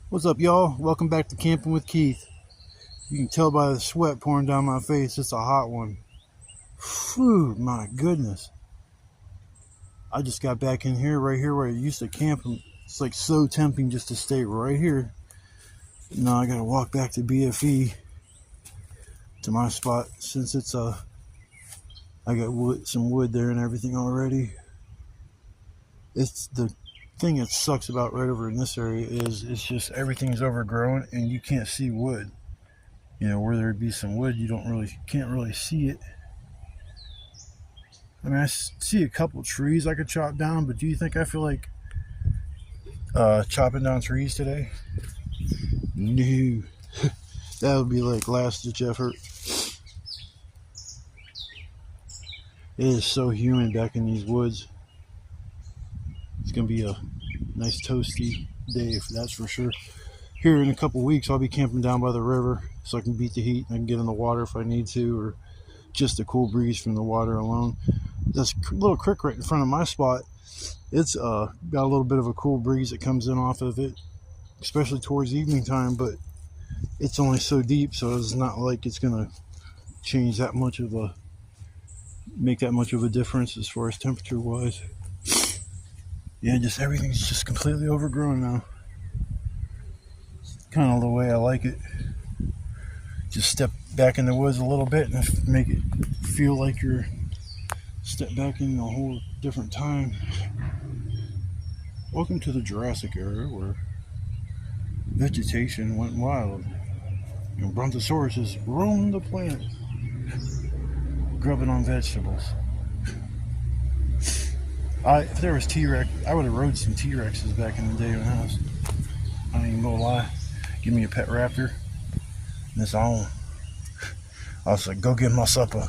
What's up, y'all? Welcome back to Camping with Keith. You can tell by the sweat pouring down my face, it's a hot one. Phew, my goodness. I just got back in here, right here where I used to camp. It's like so tempting just to stay right here. Now I gotta walk back to BFE to my spot since it's I got some wood there and everything already. It's the thing that sucks about right over in this area is it's just everything's overgrown and you can't see wood. You know, where there'd be some wood, you can't really see it. I mean, I see a couple trees I could chop down, but do you think I feel like chopping down trees today? No. That would be like last ditch effort. It is so humid back in these woods. It's gonna be a nice toasty day, that's for sure. Here in a couple weeks, I'll be camping down by the river so I can beat the heat and I can get in the water if I need to, or just a cool breeze from the water alone. This little creek right in front of my spot, it's got a little bit of a cool breeze that comes in off of it, especially towards evening time, but it's only so deep, so it's not like it's gonna change that much of a make that much of a difference as far as temperature wise. Yeah, just everything's just completely overgrown now. Kind of the way I like it. Just step back in the woods a little bit and make it feel like you're step back in a whole different time. Welcome to the Jurassic era where vegetation went wild and brontosauruses roamed the planet, grubbing on vegetables. If there was T-Rex, I would have rode some T-Rexes back in the day when I ain't even gonna lie. Give me a pet raptor, and it's on. I was like, go get my supper.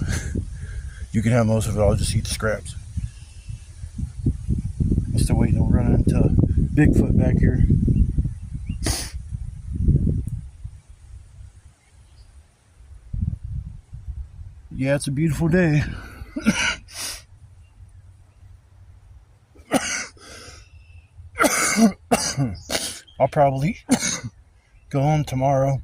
You can have most of it, I'll just eat the scraps. I'm still waiting to run into Bigfoot back here. Yeah, it's a beautiful day. I'll probably go home tomorrow,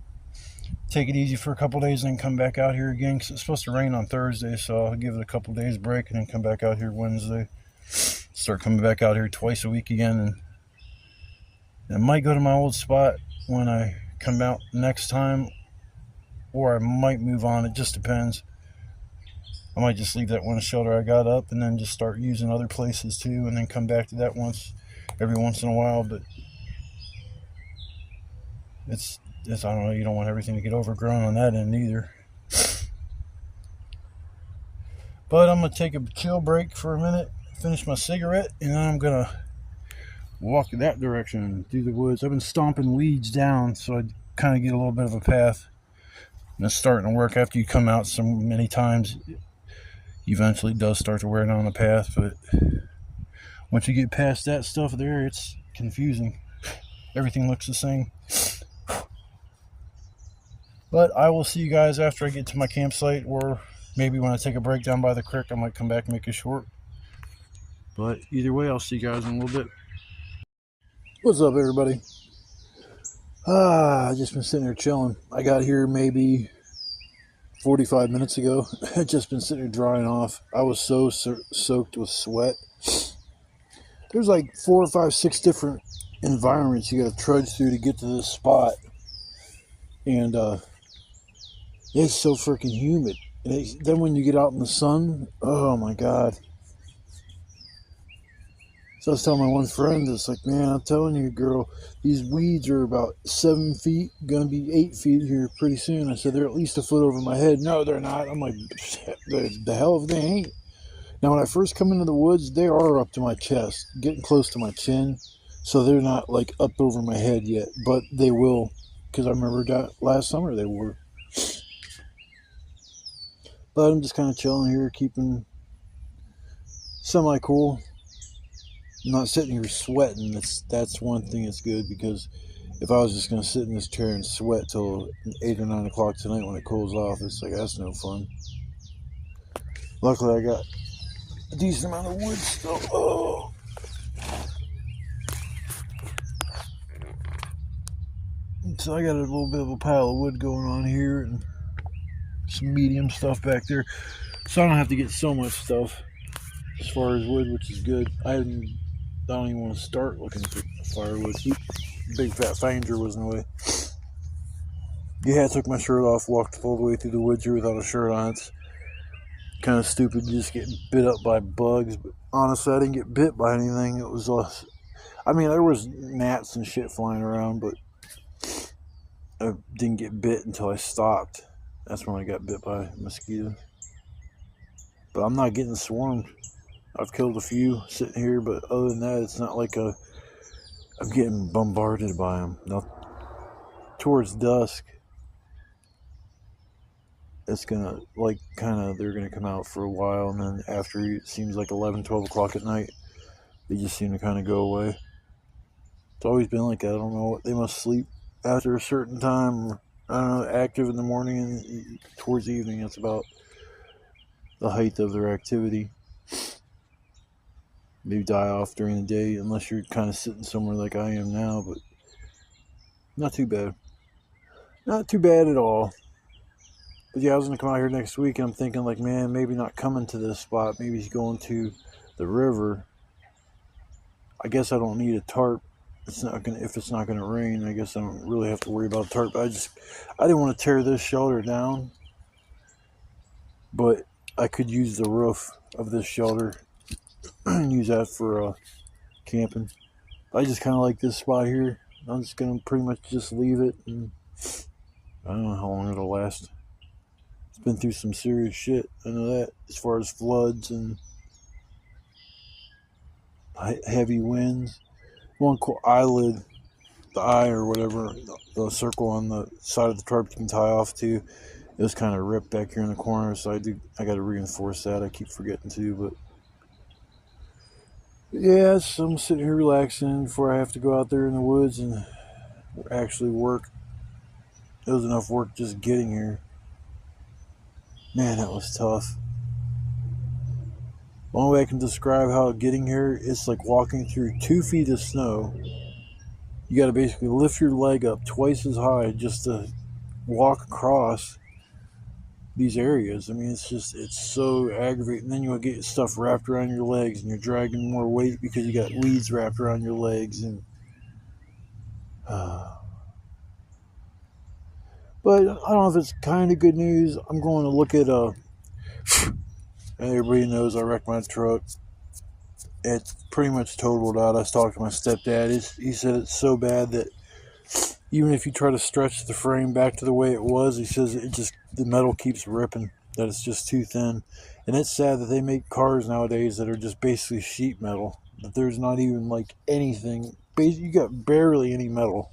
take it easy for a couple days, and then come back out here again because it's supposed to rain on Thursday, so I'll give it a couple days break and then come back out here Wednesday. Start coming back out here twice a week again, and I might go to my old spot when I come out next time, or I might move on. It just depends. I might just leave that one shelter I got up and then just start using other places too, and then come back to that every once in a while. But it's I don't know, you don't want everything to get overgrown on that end either. But I'm gonna take a chill break for a minute, finish my cigarette, and then I'm gonna walk that direction through the woods. I've been stomping weeds down so I kind of get a little bit of a path, and it's starting to work. After you come out so many times, eventually it does start to wear down the path, but once you get past that stuff there, it's confusing. Everything looks the same. But I will see you guys after I get to my campsite, or maybe when I take a break down by the creek, I might come back and make it short. But either way, I'll see you guys in a little bit. What's up, everybody? I just been sitting here chilling. I got here maybe 45 minutes ago. I've just been sitting here drying off. I was so soaked with sweat. There's like 4 or 5, 6 different environments you got to trudge through to get to this spot. And it's so freaking humid. And then when you get out in the sun, oh my God. So I was telling my one friend, it's like, man, I'm telling you, girl, these weeds are about 7 feet, gonna be 8 feet here pretty soon. I said, they're at least a foot over my head. No, they're not. I'm like, the hell if they ain't. Now, when I first come into the woods, they are up to my chest, getting close to my chin. So they're not like up over my head yet, but they will, because I remember that last summer they were. But I'm just kind of chilling here, keeping semi-cool. I'm not sitting here sweating. That's one thing that's good, because if I was just going to sit in this chair and sweat till 8 or 9 o'clock tonight when it cools off, it's like, that's no fun. Luckily, I got a decent amount of wood still. Oh. So I got a little bit of a pile of wood going on here and some medium stuff back there. So I don't have to get so much stuff as far as wood, which is good. I don't even want to start looking for firewood. Big fat Fanger was in the way. Yeah, I took my shirt off, walked all the way through the woods here without a shirt on. It's kind of stupid just getting bit up by bugs. But honestly, I didn't get bit by anything. It was I mean, there was gnats and shit flying around, but I didn't get bit until I stopped. That's when I got bit by mosquitoes. But I'm not getting swarmed. I've killed a few sitting here, but other than that, it's not like I'm getting bombarded by them. Now, towards dusk, it's gonna they're gonna come out for a while, and then after it seems like 11, 12 o'clock at night, they just seem to kind of go away. It's always been like that. I don't know. They must sleep after a certain time. Or, I don't know, active in the morning and towards evening. That's about the height of their activity. Maybe die off during the day unless you're kind of sitting somewhere like I am now, but not too bad. Not too bad at all. But yeah, I was going to come out here next week, and I'm thinking, like, man, maybe not coming to this spot. Maybe he's going to the river. I guess I don't need a tarp. If it's not gonna rain, I guess I don't really have to worry about a tarp. I didn't want to tear this shelter down, but I could use the roof of this shelter and use that for camping. I just kind of like this spot here. I'm just gonna pretty much just leave it, and I don't know how long it'll last. It's been through some serious shit. I know that, as far as floods and heavy winds. One eyelid, the eye or whatever, the circle on the side of the tarp you can tie off to, it was kind of ripped back here in the corner, so I got to reinforce that. I keep forgetting to, but yeah, so I'm sitting here relaxing before I have to go out there in the woods and actually work. It was enough work just getting here. Man, that was tough. The only way I can describe how getting here, it's like walking through 2 feet of snow. You got to basically lift your leg up twice as high just to walk across these areas. I mean, it's so aggravating. And then you'll get stuff wrapped around your legs, and you're dragging more weight because you got weeds wrapped around your legs. And but I don't know if it's kind of good news. I'm going to look at everybody knows I wrecked my truck. It's pretty much totaled out. I was talking to my stepdad. He said it's so bad that even if you try to stretch the frame back to the way it was, he says the metal keeps ripping, that it's just too thin. And it's sad that they make cars nowadays that are just basically sheet metal, that there's not even like anything. You got barely any metal.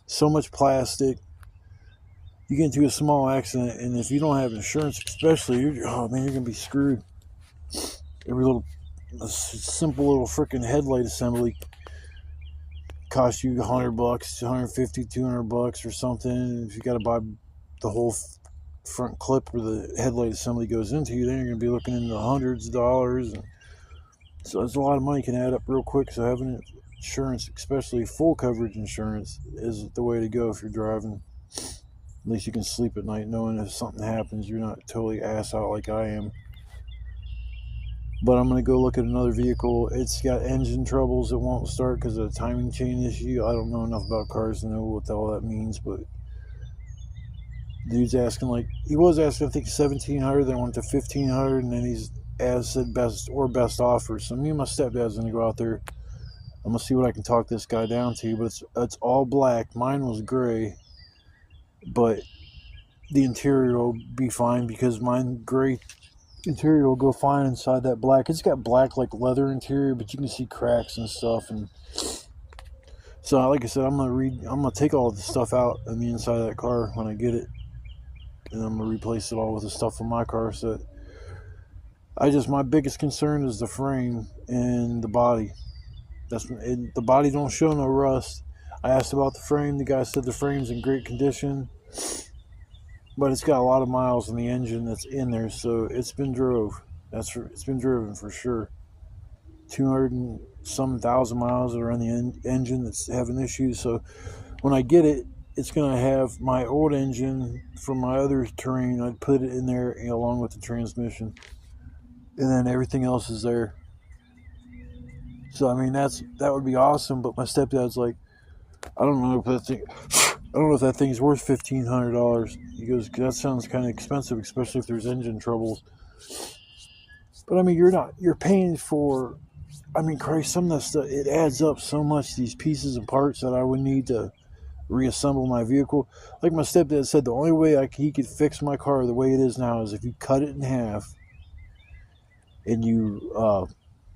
So much plastic. You get into a small accident, and if you don't have insurance, especially, you're going to be screwed. Every little simple little freaking headlight assembly cost you $100, $150, $200 or something. If you got to buy the whole front clip where the headlight assembly goes into, then you're going to be looking into the hundreds of dollars. And so it's a lot of money can add up real quick. So having insurance, especially full coverage insurance, is the way to go if you're driving. At least you can sleep at night knowing if something happens, you're not totally ass out like I am. But I'm going to go look at another vehicle. It's got engine troubles. It won't start because of a timing chain issue. I don't know enough about cars to know what all that means, but dude's asking, he was asking, I think, 1,700, then went to 1,500, and then he's said best offer. So me and my stepdad's going to go out there. I'm going to see what I can talk this guy down to, but it's all black. Mine was gray, but the interior will be fine because mine gray interior will go fine inside that black. It's got black like leather interior, but you can see cracks and stuff. And so, like I said, I'm gonna take all the stuff out on the inside of that car when I get it, and I'm gonna replace it all with the stuff from my car. So my biggest concern is the frame and the body. The body don't show no rust. I asked about the frame. The guy said the frame's in great condition, but it's got a lot of miles in the engine that's in there, so it's been drove. It's been driven for sure. 200 and some thousand miles that are on the engine that's having issues. So when I get it, it's going to have my old engine from my other terrain. I'd put it in there along with the transmission, and then everything else is there. So I mean, that would be awesome. But my stepdad's like, I don't know if that thing's worth $1,500. He goes, that sounds kind of expensive, especially if there's engine troubles. But I mean, you're paying for, I mean, Christ, some of that stuff, it adds up so much, these pieces and parts that I would need to reassemble my vehicle. Like my stepdad said, the only way he could fix my car the way it is now is if you cut it in half and you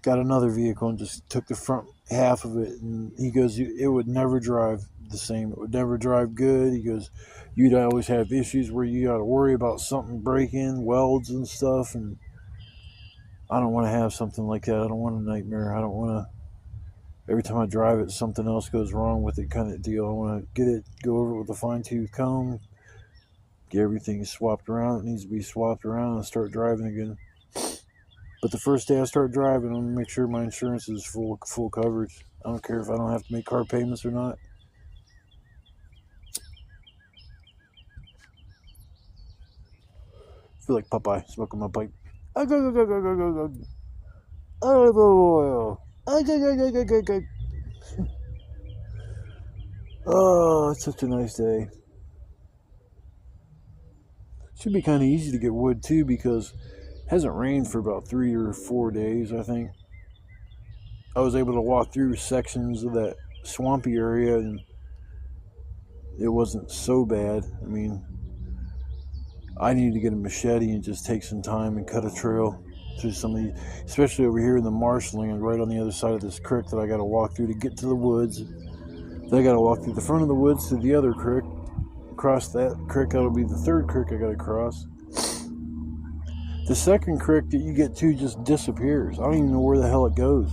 got another vehicle and just took the front half of it. And he goes, it would never drive the same. It would never drive good. He goes, you'd always have issues where you got to worry about something breaking, welds and stuff. And I don't want to have something like that. I don't want a nightmare. I don't want to, every time I drive it, something else goes wrong with it kind of deal. I want to go over it with a fine-tooth comb, get everything swapped around. It needs to be swapped around and start driving again. But the first day I start driving, I'm going to make sure my insurance is full coverage. I don't care if I don't have to make car payments or not. I feel like Popeye smoking my pipe. Olive oil. Oh, it's such a nice day. Should be kind of easy to get wood too, because it hasn't rained for about 3 or 4 days, I think. I was able to walk through sections of that swampy area and it wasn't so bad. I mean, I need to get a machete and just take some time and cut a trail through some of these, especially over here in the marshland, right on the other side of this creek that I got to walk through to get to the woods. Then I got to walk through the front of the woods to the other creek. Across that creek, that'll be the third creek I got to cross. The second creek that you get to just disappears. I don't even know where the hell it goes,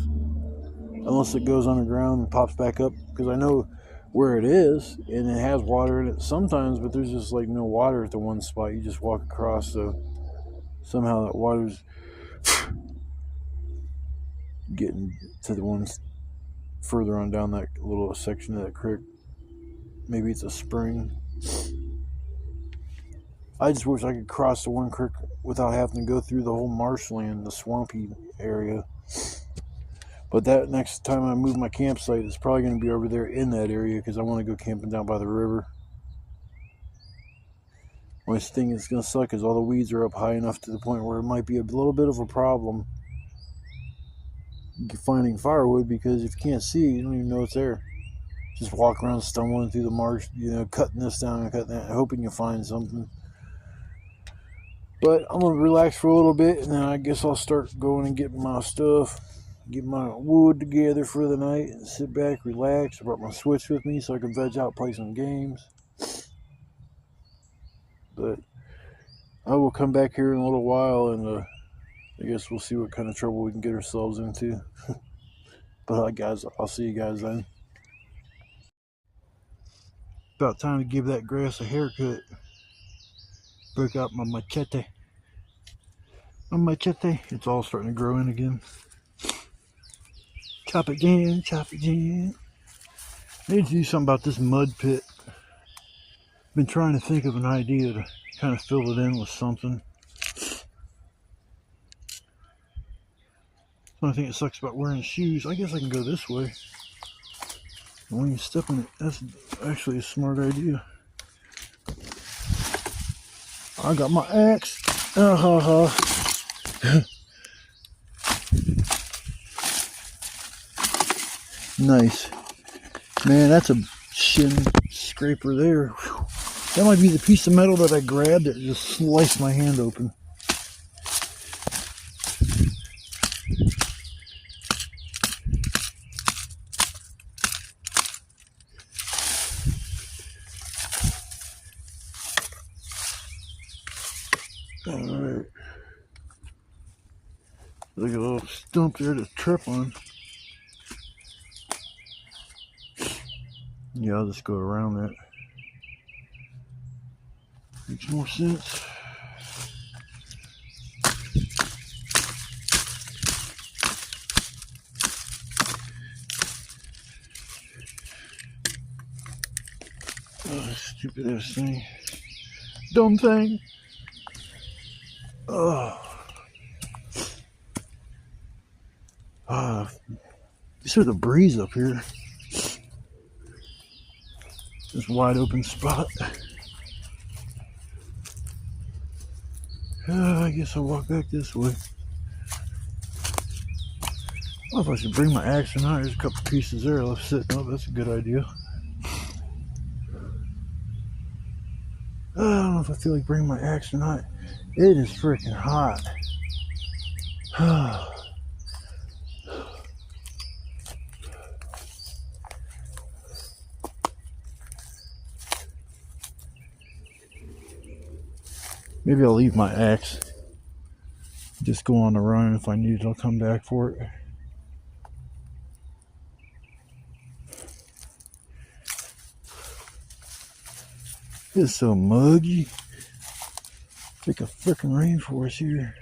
unless it goes underground and pops back up, because I know where it is and it has water in it sometimes, but there's just like no water at the one spot you just walk across. So somehow that water's getting to the ones further on down that little section of that creek. Maybe it's a spring. I just wish I could cross the one creek without having to go through the whole marshland, the swampy area. But that next time I move my campsite, it's probably going to be over there in that area, because I want to go camping down by the river. Only thing that's going to suck is all the weeds are up high enough to the point where it might be a little bit of a problem finding firewood, because if you can't see, you don't even know it's there. Just walk around stumbling through the marsh, cutting this down and cutting that, hoping you find something. But I'm going to relax for a little bit, and then I guess I'll start going and getting my stuff, get my wood together for the night, and sit back, relax. I brought my Switch with me so I can veg out, play some games. But I will come back here in a little while, and I guess we'll see what kind of trouble we can get ourselves into. But guys, I'll see you guys then. About time to give that grass a haircut. Broke out my machete. It's all starting to grow in again. Chop again. I need to do something about this mud pit. Been trying to think of an idea to kind of fill it in with something. The only thing that sucks about wearing shoes, I guess I can go this way. And when you step in it, that's actually a smart idea. I got my axe. Nice. Man, that's a shin scraper there. Whew. That might be the piece of metal that I grabbed that just sliced my hand open. Alright. Look at a little stump there to trip on. Yeah, I'll just go around that. Makes more sense. Oh, stupid ass thing. Dumb thing. Oh. Just hear the breeze up here. This wide open spot. I guess I'll walk back this way. I don't know if I should bring my axe or not. There's a couple pieces there left sitting up. That's a good idea. I don't know if I feel like bringing my axe or not. It is freaking hot. Maybe I'll leave my axe. Just go on the run. If I need it, I'll come back for it. It's so muggy. It's like a freaking rainforest here.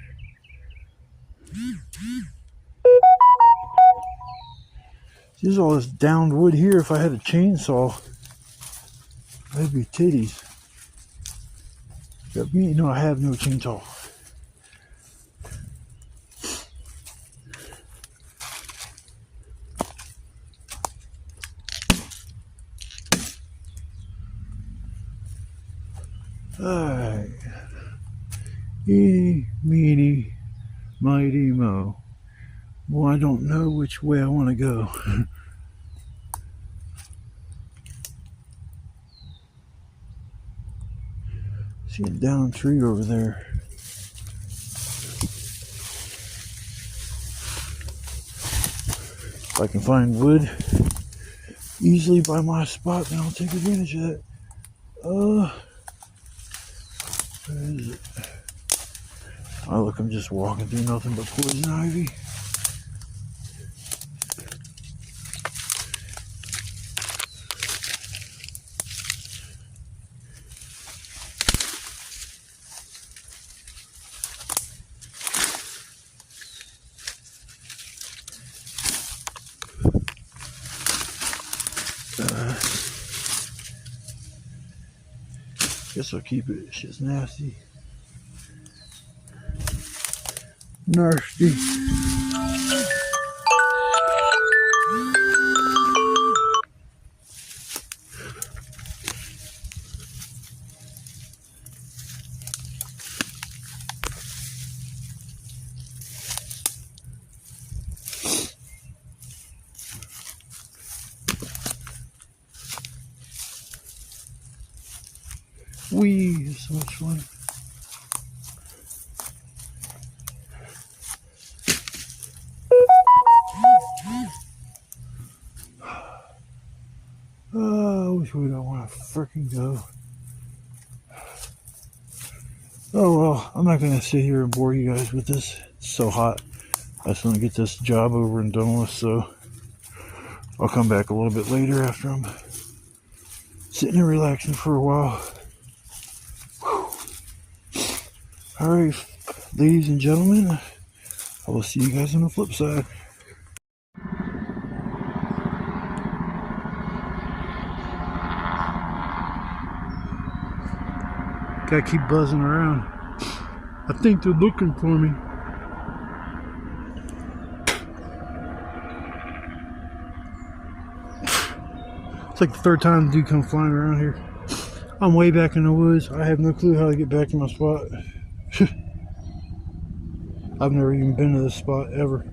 There's all this downed wood here. If I had a chainsaw, that'd be titties. But you know, I have no chainsaw. Alright. Eeny, meeny, mighty mo. Well, I don't know which way I want to go. See a downed tree over there. If I can find wood easily by my spot, then I'll take advantage of that. Where is it? Oh, look, I'm just walking through nothing but poison ivy. Guess I'll keep it. Shit's nasty. Nasty. Wee, so much fun. Oh, which way do I want to freaking go? Oh well, I'm not gonna sit here and bore you guys with this. It's so hot. I just want to get this job over and done with, so I'll come back a little bit later after I'm sitting and relaxing for a while. Alright, ladies and gentlemen, I will see you guys on the flip side. Gotta keep buzzing around. I think they're looking for me. It's like the third time the dude come flying around here. I'm way back in the woods. I have no clue how to get back to my spot. I've never even been to this spot ever.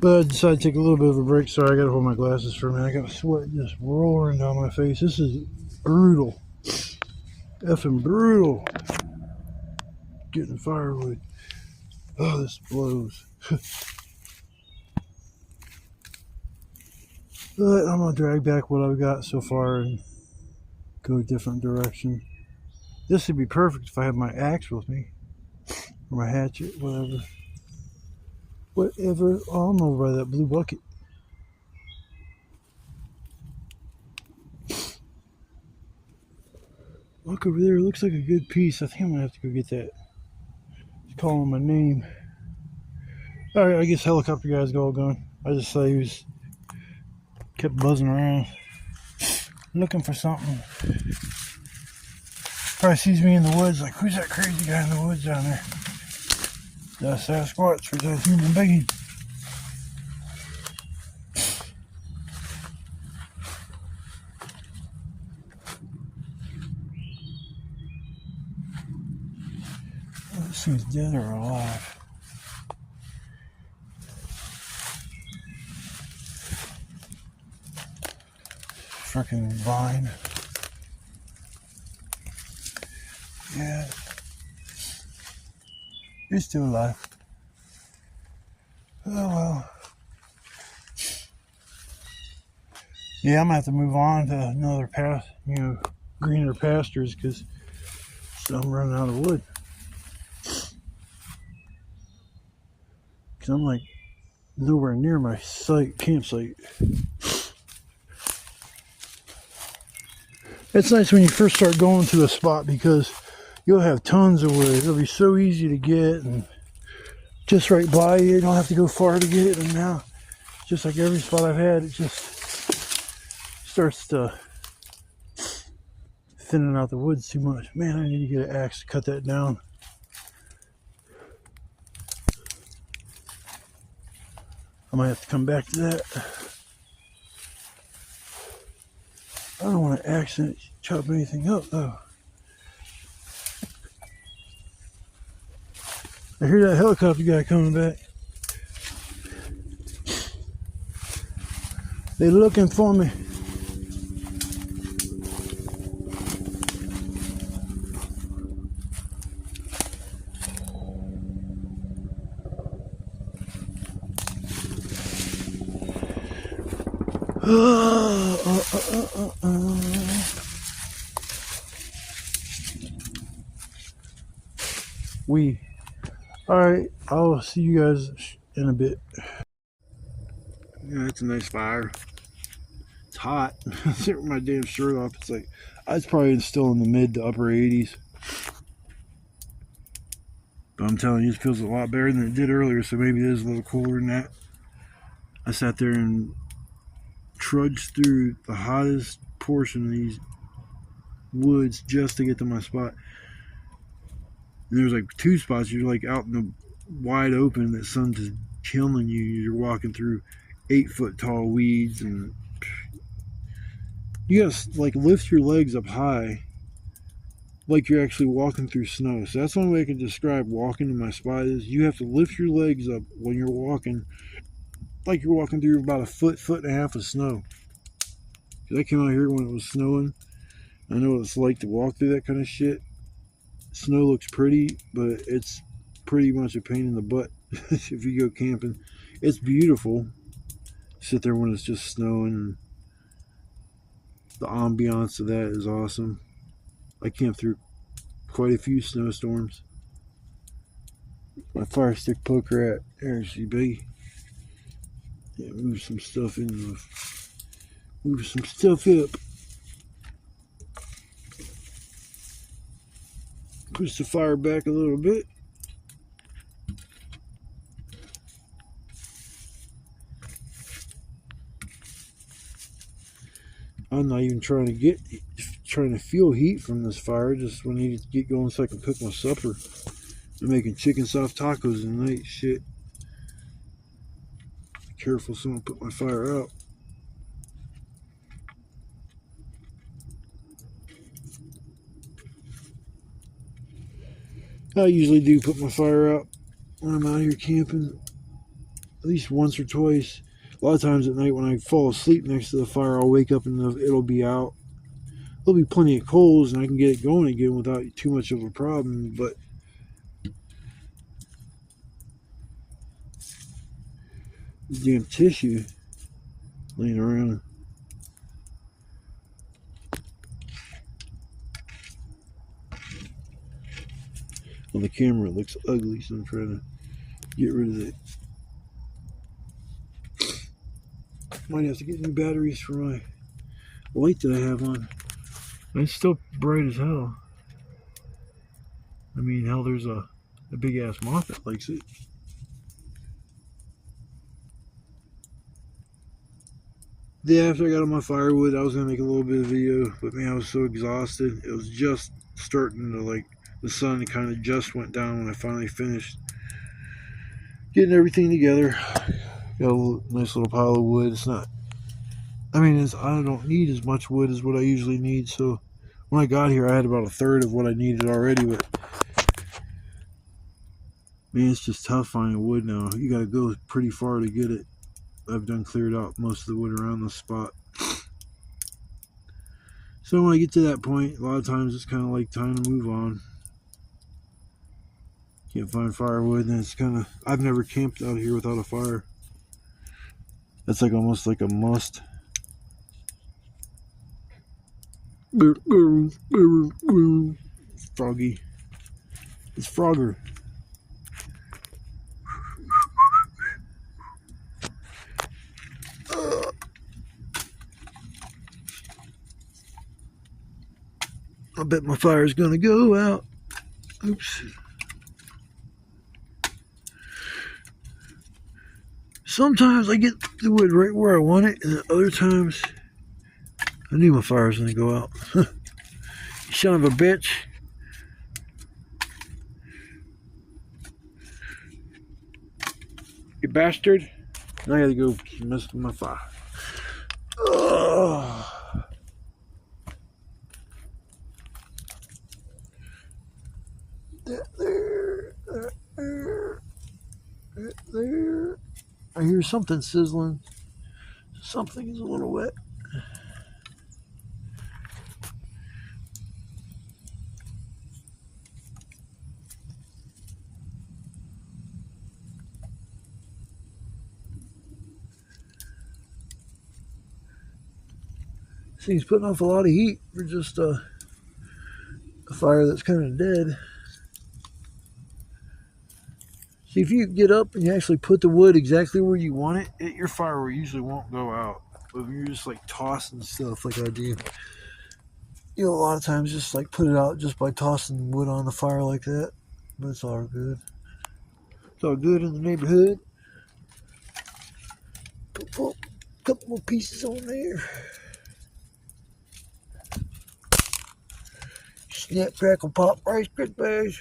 But I decided to take a little bit of a break. Sorry, I gotta hold my glasses for a minute. I got sweat just roaring down my face. This is brutal. Effing brutal. Getting firewood. Oh, this blows. But I'm gonna drag back what I've got so far and go a different direction. This would be perfect if I had my axe with me. Or my hatchet, whatever. Whatever. Oh, I'm over by that blue bucket. Look over there. It looks like a good piece. I think I'm going to have to go get that. It's calling my name. Alright, I guess helicopter guy's all gone. I just saw he was kept buzzing around. looking for something. Probably sees me in the woods like, who's that crazy guy in the woods down there? That Sasquatch or that human being? Oh, this thing's dead or alive. Freaking vine. Yeah. He's still alive. Oh well. Yeah, I'm gonna have to move on to another path, greener pastures, because I'm running out of wood. Because I'm like nowhere near my campsite. It's nice when you first start going to a spot because you'll have tons of wood. It'll be so easy to get and just right by you. You don't have to go far to get it. And now, just like every spot I've had, it just starts to thinning out the woods too much. Man, I need to get an axe to cut that down. I might have to come back to that. I don't want to accidentally chop anything up though. I hear that helicopter guy coming back. They looking for me. Alright, I'll see you guys in a bit. Yeah, it's a nice fire. It's hot. I sit with my damn shirt off. It's like, it's probably still in the mid to upper 80s. But I'm telling you, it feels a lot better than it did earlier, so maybe it is a little cooler than that. I sat there and trudged through the hottest portion of these woods just to get to my spot. And there's like two spots. You're like out in the wide open, that sun's just killing you. You're walking through 8-foot tall weeds, and you gotta like lift your legs up high like you're actually walking through snow. So that's the only way I can describe walking to my spot is you have to lift your legs up when you're walking like you're walking through about a foot and a half of snow. Because I came out here when it was snowing. I know what it's like to walk through that kind of shit. Snow looks pretty, but it's pretty much a pain in the butt if you go camping. It's beautiful. Sit there when it's just snowing, and the ambiance of that is awesome. I camped through quite a few snowstorms. My fire stick poker at there she be. Yeah, move some stuff in. Move some stuff up. Push the fire back a little bit. I'm not even trying to feel heat from this fire. Just when I need to get going so I can cook my supper. I'm making chicken soft tacos tonight. Shit. Be careful, someone put my fire out. I usually do put my fire out when I'm out here camping, at least once or twice. A lot of times at night when I fall asleep next to the fire, I'll wake up and it'll be out. There'll be plenty of coals and I can get it going again without too much of a problem, but damn tissue laying around. On the camera it looks ugly, so I'm trying to get rid of it. Might have to get new batteries for my light that I have on. It's still bright as hell. I mean, hell, there's a big ass moth that likes it. Yeah, after I got on my firewood, I was gonna make a little bit of video, but man, I was so exhausted. It was just starting to like the sun kind of just went down when I finally finished getting everything together. Got a nice little pile of wood. It's not. I mean, I don't need as much wood as what I usually need. So when I got here, I had about a third of what I needed already. But man, it's just tough finding wood now. You got to go pretty far to get it. I've done cleared out most of the wood around the spot. So when I get to that point, a lot of times it's kind of like time to move on. Can't find firewood, and it's kind of. I've never camped out here without a fire. That's like almost like a must. Froggy. It's Frogger. I bet my fire's gonna go out. Oops. Sometimes I get the wood right where I want it, and other times I knew my fire's gonna go out. Son of a bitch. You bastard. Now I gotta go mess with my fire. Oh. There. I hear something sizzling. Something is a little wet. This thing's putting off a lot of heat for just a fire that's kind of dead. See, if you get up and you actually put the wood exactly where you want it, your fire usually won't go out. But if you're just like tossing stuff like I do, a lot of times just like put it out just by tossing wood on the fire like that. But it's all good. It's all good in the neighborhood. Put a couple more pieces on there. Snap, crackle, pop, Rice Krispies.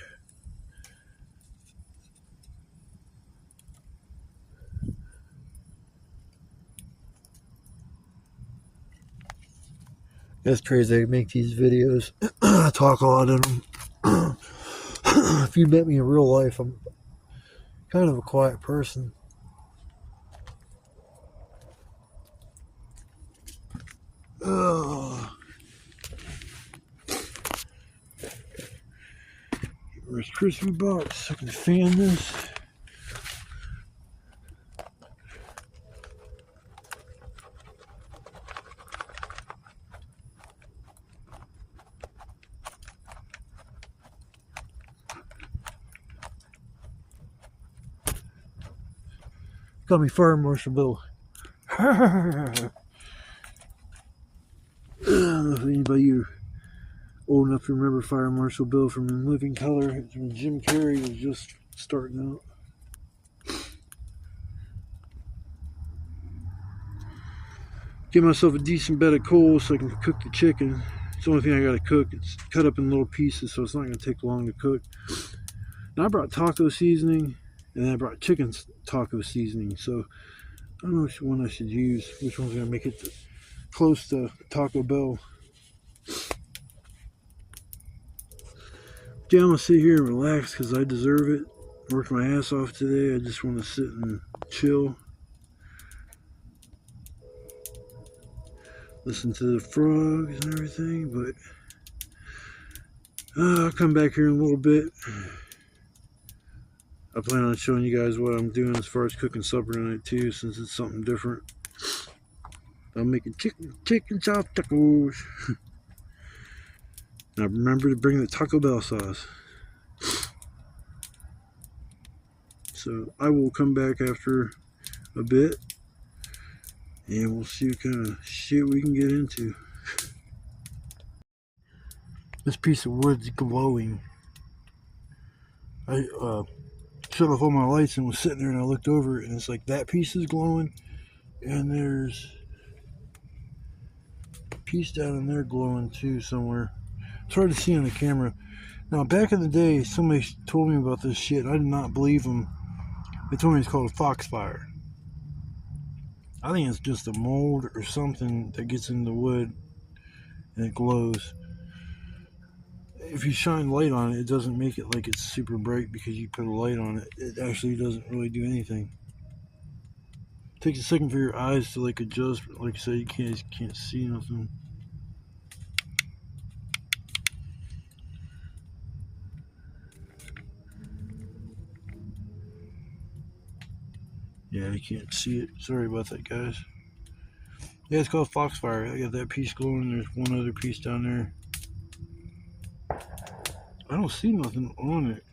That's crazy. I make these videos. I talk a lot in them. If you met me in real life, I'm kind of a quiet person. Where's crispy box? I can fan this. Call me Fire Marshal Bill. I don't know if anybody you old enough to remember Fire Marshal Bill from In Living Color when Jim Carrey was just starting out. Get myself a decent bed of coal so I can cook the chicken. It's the only thing I gotta cook. It's cut up in little pieces, so it's not gonna take long to cook. Now I brought taco seasoning, and then I brought chicken taco seasoning. So I don't know which one I should use. Which one's gonna make it close to Taco Bell. Yeah, I'm gonna sit here and relax because I deserve it. Worked my ass off today. I just want to sit and chill. Listen to the frogs and everything, but I'll come back here in a little bit. I plan on showing you guys what I'm doing as far as cooking supper tonight too, since it's something different. I'm making chicken chop tacos. Now remember to bring the Taco Bell sauce. So I will come back after a bit, and we'll see what kind of shit we can get into. This piece of wood's glowing. I shut off all my lights and was sitting there, and I looked over it, and it's like that piece is glowing, and there's piece down in there glowing too somewhere. It's hard to see on the camera. Now, back in the day, somebody told me about this shit. I did not believe them. They told me it's called foxfire. I think it's just a mold or something that gets in the wood and it glows. If you shine light on it, it doesn't make it like it's super bright because you put a light on it. It actually doesn't really do anything. It takes a second for your eyes to like adjust, but like I said, you can't see nothing. Yeah, you can't see it. Sorry about that, guys. Yeah, it's called foxfire. I got that piece glowing. There's one other piece down there. I don't see nothing on it.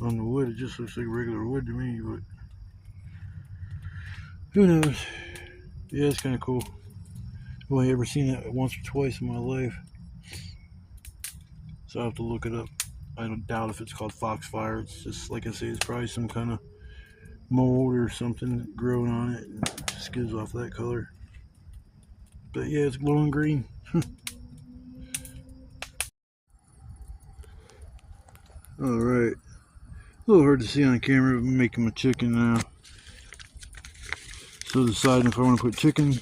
On the wood, it just looks like regular wood to me, but who knows? Yeah, it's kind of cool. I've only ever seen it once or twice in my life, so I have to look it up. I don't doubt if it's called foxfire. It's just, like I say, it's probably some kind of mold or something growing on it, and it just gives off that color. But yeah, it's glowing green. Alright, a little hard to see on camera. I'm making my chicken now. So deciding if I want to put chicken,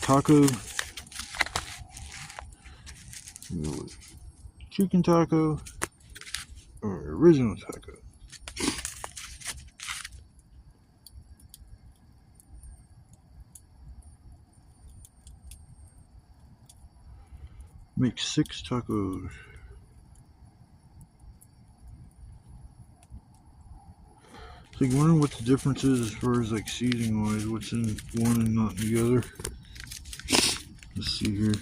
taco, chicken taco, or original taco. Make 6 tacos. So you're wondering what the difference is as far as like seasoning wise, what's in one and not in the other. Let's see here.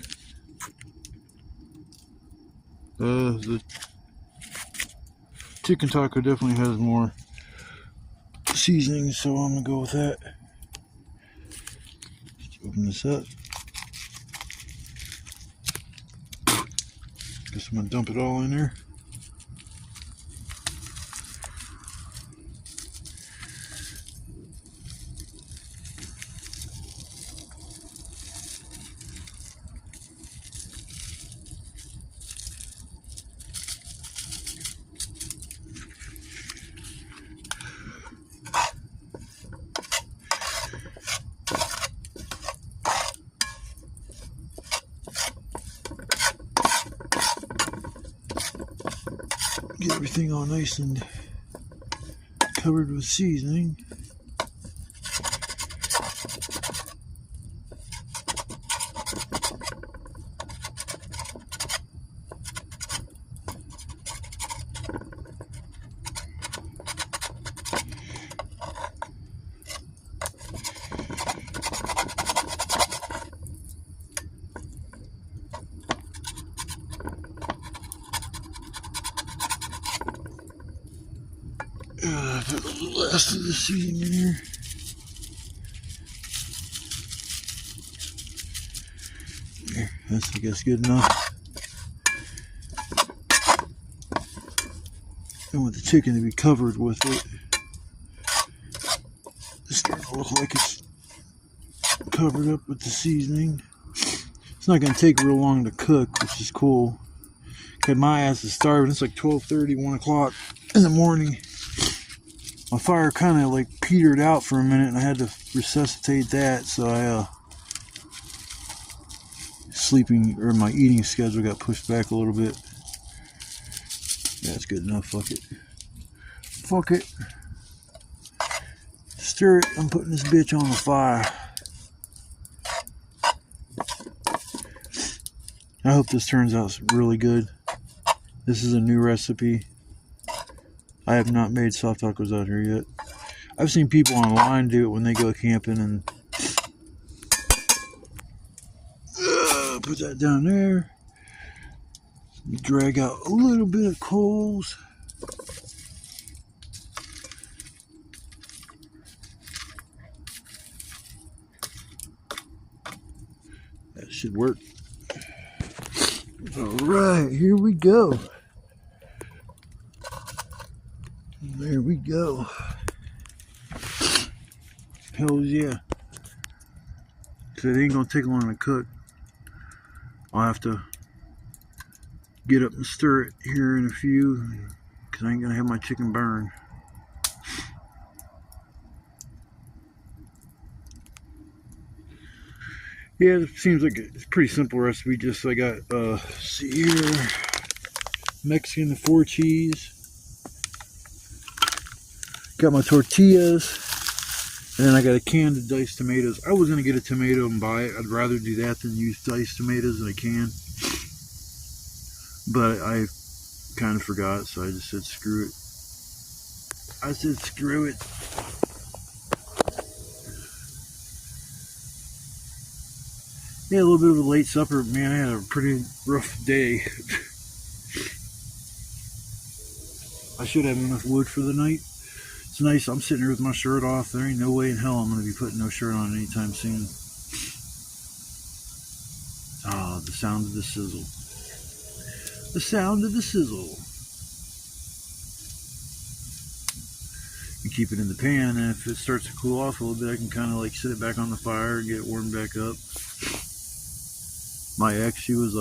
The chicken taco definitely has more seasoning, so I'm gonna go with that. Let's open this up. Guess I'm gonna dump it all in there. Get everything all nice and covered with seasoning. Put the last of the seasoning in here. There, that's I guess good enough. I want the chicken to be covered with it. It's starting to look like it's covered up with the seasoning. It's not going to take real long to cook, which is cool. Cause my ass is starving. It's like 12:30, 1 o'clock in the morning. My fire kind of like petered out for a minute and I had to resuscitate that, so I my eating schedule got pushed back a little bit. Yeah, it's good enough. Fuck it. Fuck it. Stir it. I'm putting this bitch on the fire. I hope this turns out really good. This is a new recipe. I have not made soft tacos out here yet. I've seen people online do it when they go camping and put that down there. Drag out a little bit of coals. That should work. Alright, here we go. There we go. Hells yeah. So it ain't gonna take long to cook. I'll have to get up and stir it here in a few, because I ain't gonna have my chicken burn. Yeah, it seems like it's a pretty simple recipe. Just I got see here, Mexican 4 cheese. Got my tortillas, and then I got a can of diced tomatoes. I was gonna get a tomato and buy it. I'd rather do that than use diced tomatoes in a can, but I kind of forgot, so I just said screw it. I said screw it. Yeah, a little bit of a late supper. Man, I had a pretty rough day. I should have enough wood for the night. It's nice. I'm sitting here with my shirt off. There ain't no way in hell I'm going to be putting no shirt on anytime soon. Ah, the sound of the sizzle. The sound of the sizzle. You keep it in the pan, and if it starts to cool off a little bit, I can kind of like set it back on the fire and get it warmed back up. My ex, she's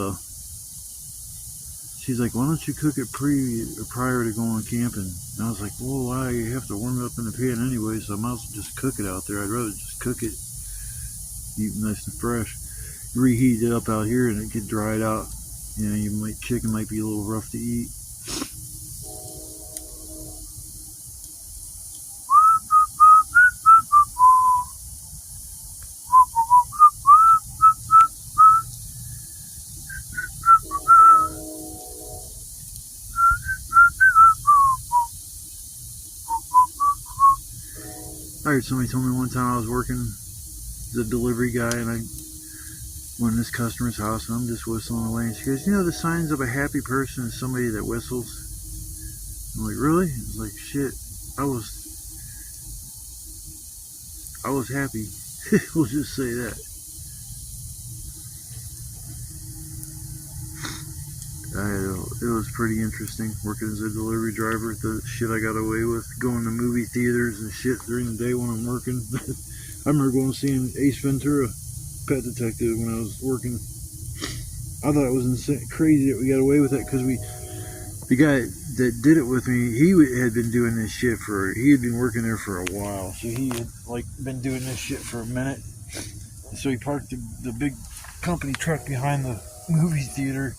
like, why don't you cook it prior to going camping? And I was like, well, why? You have to warm it up in the pan anyway, so I might as well just cook it out there. I'd rather just cook it, eat nice and fresh. Reheat it up out here and it get dried out. You know, chicken might be a little rough to eat. I heard somebody told me one time I was working as a delivery guy, and I went in this customer's house, and I'm just whistling away, and she goes, you know, the signs of a happy person is somebody that whistles. I'm like, really? It's like, shit, I was happy. We'll just say that. It was pretty interesting working as a delivery driver. The shit I got away with, going to movie theaters and shit during the day when I'm working. I remember going and seeing Ace Ventura, Pet Detective, when I was working. I thought it was insane, crazy that we got away with that, because the guy that did it with me, he had been doing this shit he had been working there for a while, so he had like been doing this shit for a minute. So he parked the big company truck behind the movie theater,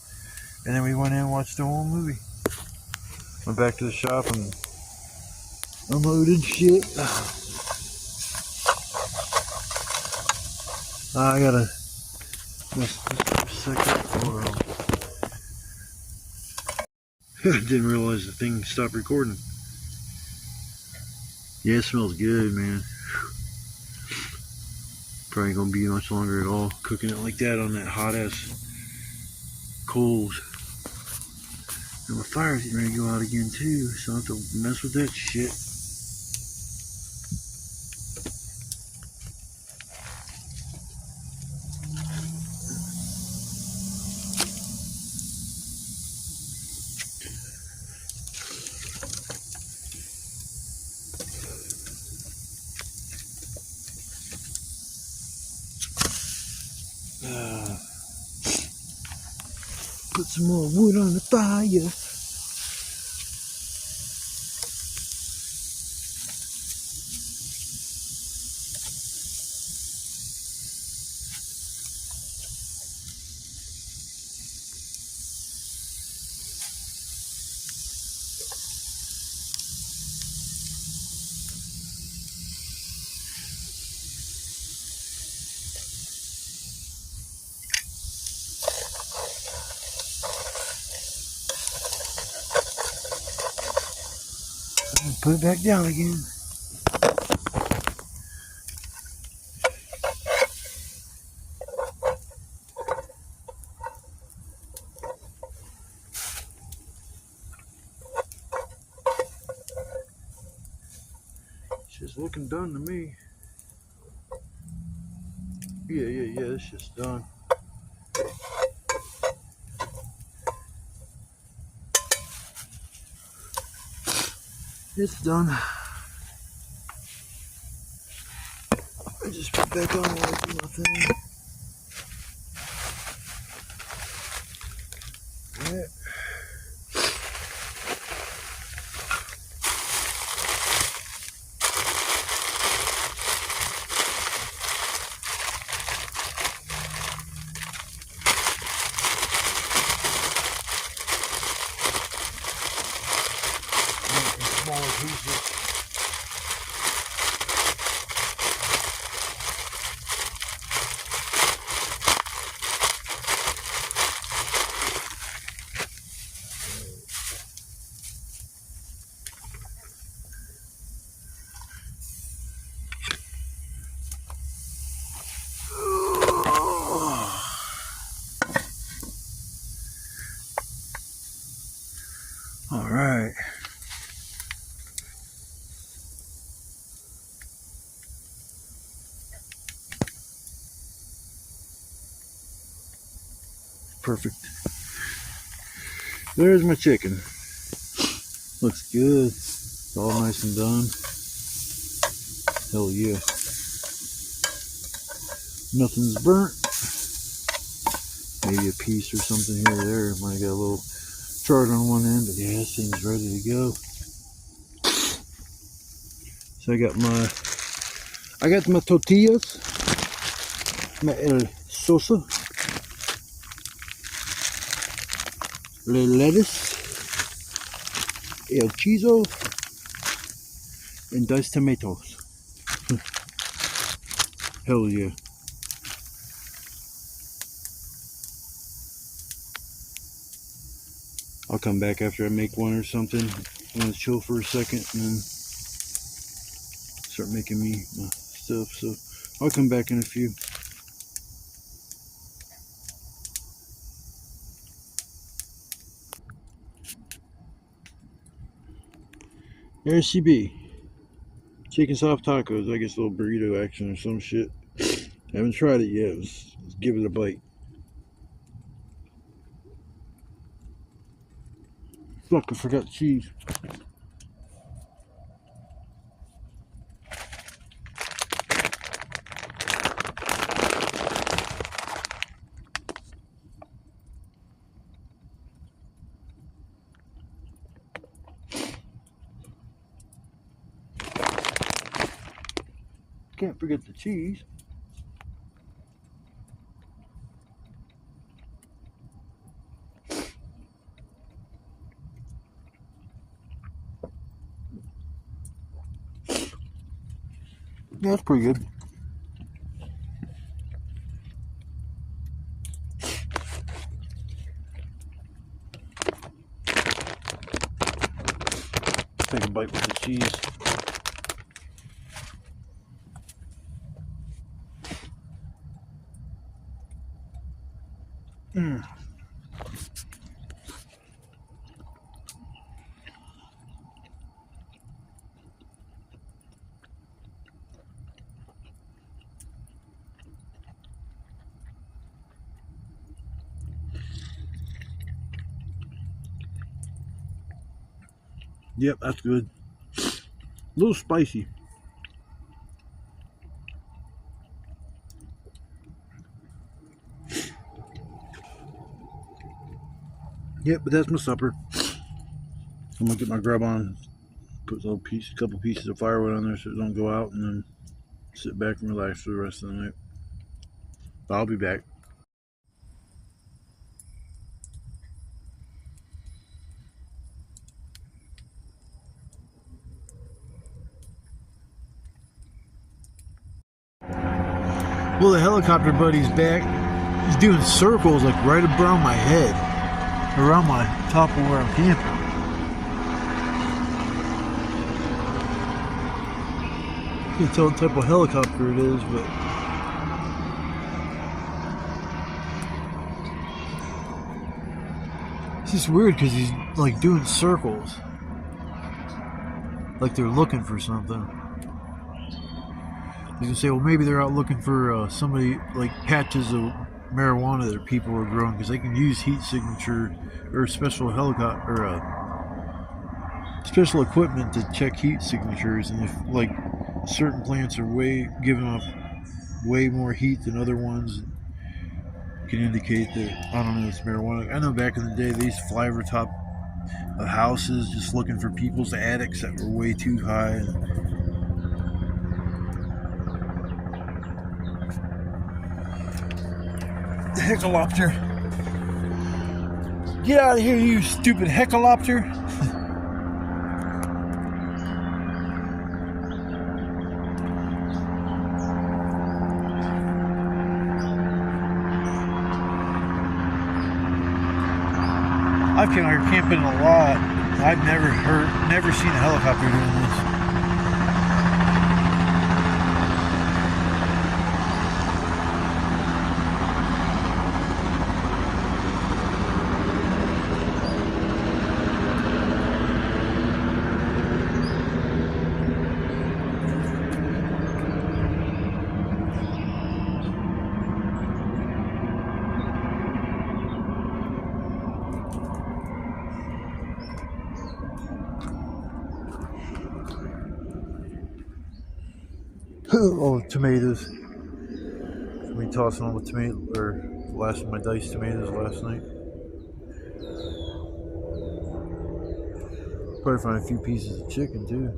and then we went in and watched the whole movie. Went back to the shop and unloaded shit. I gotta just for a second. Hold on. I didn't realize the thing stopped recording. Yeah, it smells good, man. Probably gonna be much longer at all cooking it like that on that hot ass coals. And my fire's getting ready to go out again too, so I have to mess with that shit. Put some more wood on the fire. Put it back down again. It's just looking done to me. Yeah, it's just done. It's done. just put back on while I do my thing. Yeah. Smaller pieces. All right. Perfect. There's my chicken. Looks good. It's all nice and done. Hell yeah. Nothing's burnt. Maybe a piece or something here or there. Might got a little chart on one end, but yeah, this thing's ready to go. So I got my tortillas, my el sosa, the lettuce, el chizo, and diced tomatoes. Hell yeah. I'll come back after I make one or something. I'm gonna chill for a second and then start making me my stuff. So I'll come back in a few. There she be. Chicken soft tacos. I guess a little burrito action or some shit. I haven't tried it yet. Let's give it a bite. Fuck, I forgot cheese. Can't forget the cheese. Yeah, that's pretty good. Take a bite with the cheese. Mm. Yep, that's good. A little spicy. Yep, but that's my supper. I'm gonna get my grub on, put a couple pieces of firewood on there so it don't go out, and then sit back and relax for the rest of the night. But I'll be back. Well, the helicopter buddy's back. He's doing circles like right around my head, around my top of where I'm camping. You can tell what type of helicopter it is, but it's just weird because he's like doing circles, like they're looking for something. You can say, well, maybe they're out looking for somebody, like patches of marijuana that people are growing, because they can use heat signature or special helicopter or special equipment to check heat signatures, and if like certain plants are giving off way more heat than other ones. Can indicate that, I don't know, it's marijuana. I know back in the day they used to fly over top of houses just looking for people's attics that were way too high. The heckalopter. Get out of here, you stupid heckalopter. I've been out here camping a lot. I've never seen a helicopter doing this. Oh, tomatoes. We tossing all the tomato, or last of my diced tomatoes last night. Probably find a few pieces of chicken too.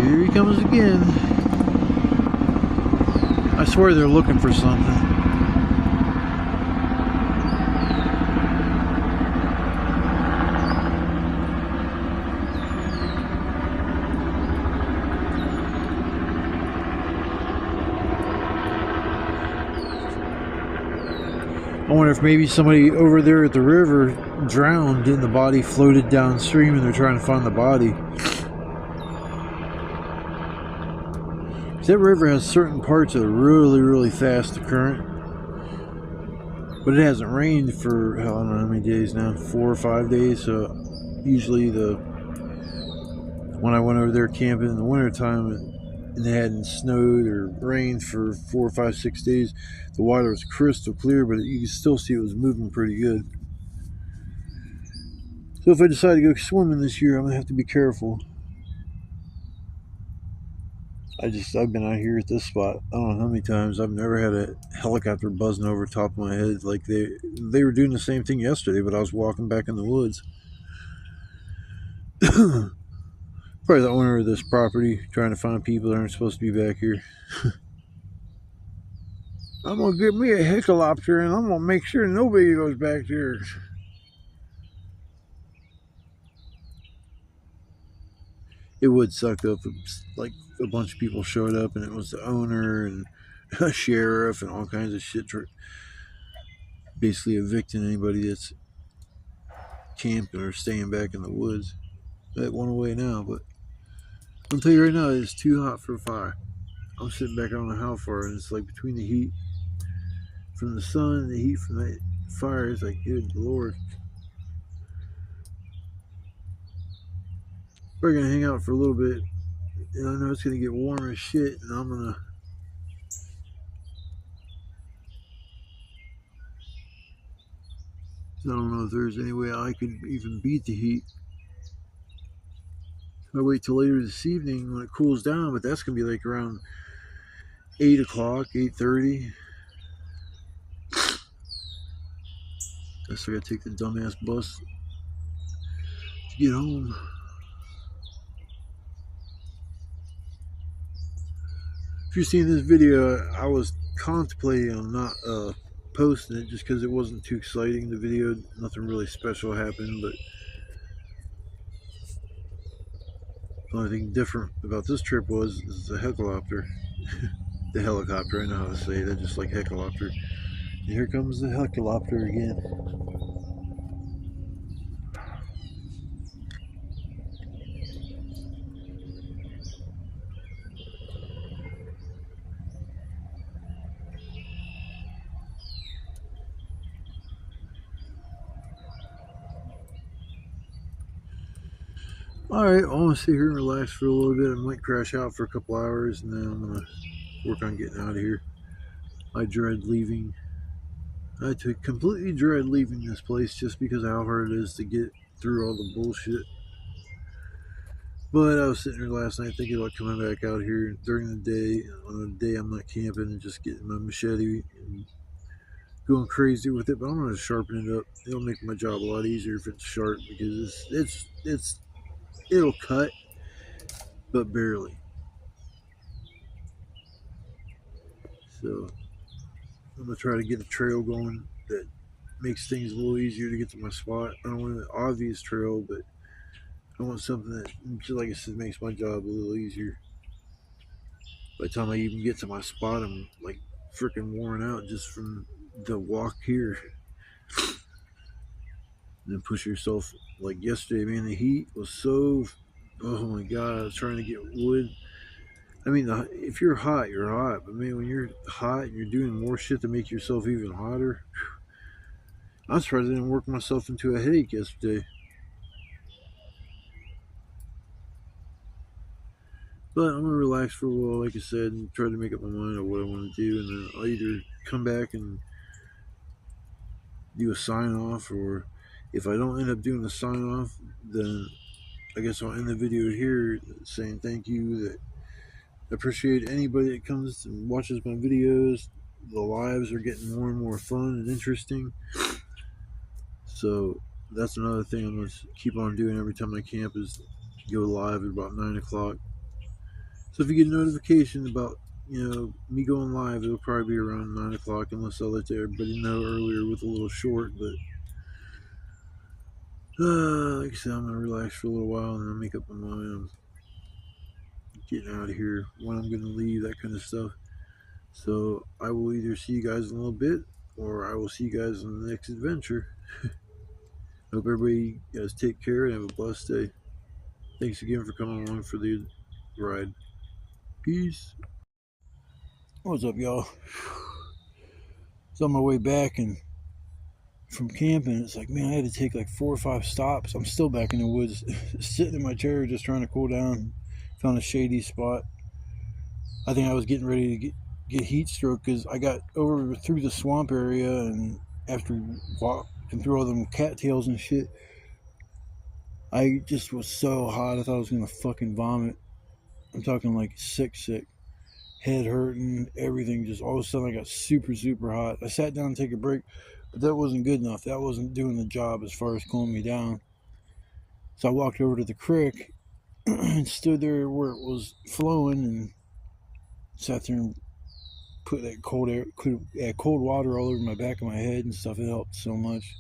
Here he comes again. I swear they're looking for something. I wonder if maybe somebody over there at the river drowned and the body floated downstream and they're trying to find the body. That river has certain parts that are really, really fast current. But it hasn't rained for, I don't know how many days now, 4 or 5 days. So usually when I went over there camping in the wintertime and it hadn't snowed or rained for 4 or 5, 6 days, the water was crystal clear, but you could still see it was moving pretty good. So if I decide to go swimming this year, I'm going to have to be careful. I've been out here at this spot, I don't know how many times. I've never had a helicopter buzzing over the top of my head. Like they were doing the same thing yesterday, but I was walking back in the woods. Probably the owner of this property trying to find people that aren't supposed to be back here. I'm gonna get me a helicopter and I'm gonna make sure nobody goes back there. It would suck up like a bunch of people showed up and it was the owner and a sheriff and all kinds of shit, basically evicting anybody that's camping or staying back in the woods. That went away now, but I'll tell you right now, it's too hot for a fire. I'm sitting back, I don't know how far, and it's like between the heat from the sun and the heat from that fire, it's like, good Lord. We're gonna hang out for a little bit, and I know it's gonna get warm as shit, and I don't know if there's any way I could even beat the heat. I wait till later this evening when it cools down, but that's gonna be like around 8 o'clock, 8:30. I still gotta take the dumbass bus to get home. If you're seeing this video, I was contemplating on not posting it just because it wasn't too exciting. The video, nothing really special happened, but the only thing different about this trip was the helicopter. The helicopter, I know how to say it. I just like helicopter. And here comes the helicopter again. Alright, I want to sit here and relax for a little bit. I might crash out for a couple hours and then I'm going to work on getting out of here. I dread leaving. I completely dread leaving this place just because of how hard it is to get through all the bullshit. But I was sitting here last night thinking about coming back out here during the day, on a day I'm not camping, and just getting my machete and going crazy with it. But I'm going to sharpen it up. It'll make my job a lot easier if it's sharp because it'll cut, but barely. So I'm going to try to get a trail going that makes things a little easier to get to my spot. I don't want an obvious trail, but I want something that, just like I said, makes my job a little easier. By the time I even get to my spot, I'm like freaking worn out just from the walk here. And then push yourself, like yesterday, man, the heat was so, oh my God, I was trying to get wood. I mean, if you're hot, you're hot. But man, when you're hot and you're doing more shit to make yourself even hotter, I'm surprised I didn't work myself into a headache yesterday. But I'm gonna relax for a while, like I said, and try to make up my mind on what I want to do, and then I'll either come back and do a sign off, or if I don't end up doing a sign off, then I guess I'll end the video here saying thank you. That I appreciate anybody that comes and watches my videos. The lives are getting more and more fun and interesting. So that's another thing I'm gonna keep on doing every time I camp is go live at about 9 o'clock. So if you get a notification about me going live, it'll probably be around 9 o'clock, unless I let everybody know earlier with a little short. But like I said, I'm gonna relax for a little while and then make up my mind. I'm getting out of here, when I'm gonna leave, that kind of stuff. So I will either see you guys in a little bit, or I will see you guys on the next adventure. Hope everybody guys take care and have a blessed day. Thanks again for coming along for the ride. Peace. What's up, y'all? It's on my way back and from camping. It's like, man, I had to take like 4 or 5 stops. I'm still back in the woods, sitting in my chair, just trying to cool down. Found a shady spot. I think I was getting ready to get heat stroke because I got over through the swamp area, and after walking through all them cattails and shit, I just was so hot. I thought I was gonna fucking vomit. I'm talking like sick, head hurting, everything. Just all of a sudden, I got super, super hot. I sat down to take a break, but that wasn't good enough. That wasn't doing the job as far as cooling me down. So I walked over to the creek and stood there where it was flowing and sat there and put that cold water all over my back of my head and stuff. It helped so much.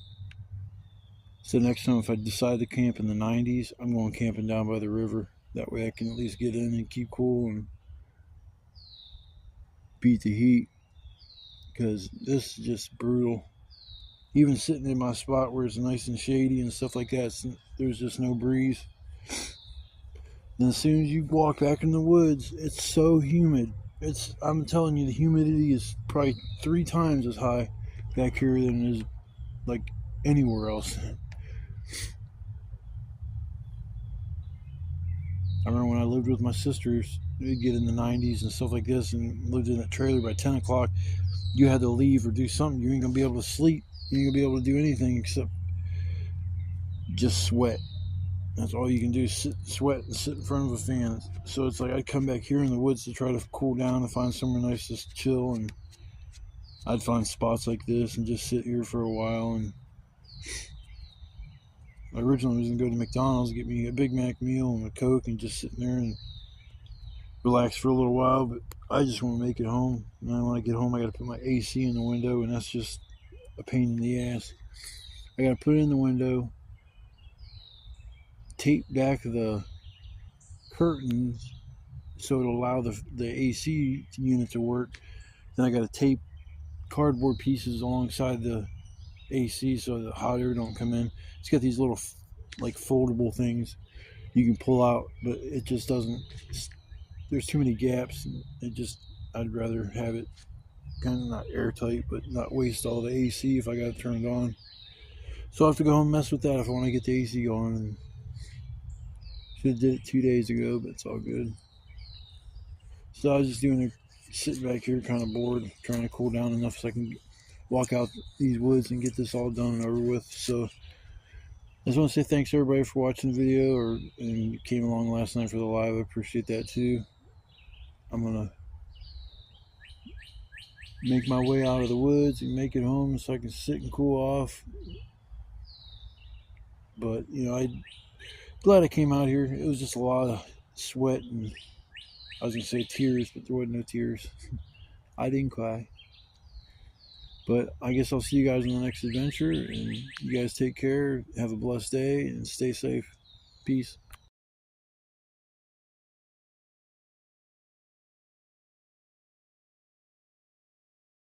So next time, if I decide to camp in the 90s, I'm going camping down by the river. That way I can at least get in and keep cool and beat the heat, because this is just brutal. Even sitting in my spot where it's nice and shady and stuff like that, there's just no breeze. And as soon as you walk back in the woods, it's so humid. I'm telling you, the humidity is probably 3 times as high back here than it is like anywhere else. I remember when I lived with my sisters, we'd get in the 90s and stuff like this, and lived in that trailer. By 10 o'clock, you had to leave or do something. You ain't gonna be able to sleep. You ain't gonna be able to do anything except just sweat. That's all you can do, is sweat and sit in front of a fan. So it's like I'd come back here in the woods to try to cool down and find somewhere nice to chill, and I'd find spots like this and just sit here for a while. And I originally was gonna go to McDonald's, get me a Big Mac meal and a Coke, and just sit there and relax for a little while. But I just want to make it home. And when I get home, I got to put my AC in the window, and that's just a pain in the ass. I got to put it in the window, tape back the curtains so it'll allow the AC unit to work. Then I got to tape cardboard pieces alongside the AC so the hot air don't come in. It's got these little like foldable things you can pull out, but it just doesn't. There's too many gaps. I'd rather have it kind of not airtight, but not waste all the AC if I got it turned on. So I have to go home and mess with that if I want to get the AC going. And Should have did it 2 days ago, but it's all good. So I was just sitting back here kind of bored, trying to cool down enough so I can walk out these woods and get this all done and over with. So I just want to say thanks to everybody for watching the video and came along last night for the live. I appreciate that too. I'm going to make my way out of the woods and make it home so I can sit and cool off. But, I'm glad I came out here. It was just a lot of sweat and I was going to say tears, but there wasn't no tears. I didn't cry. But I guess I'll see you guys in the next adventure. And you guys take care. Have a blessed day and stay safe. Peace.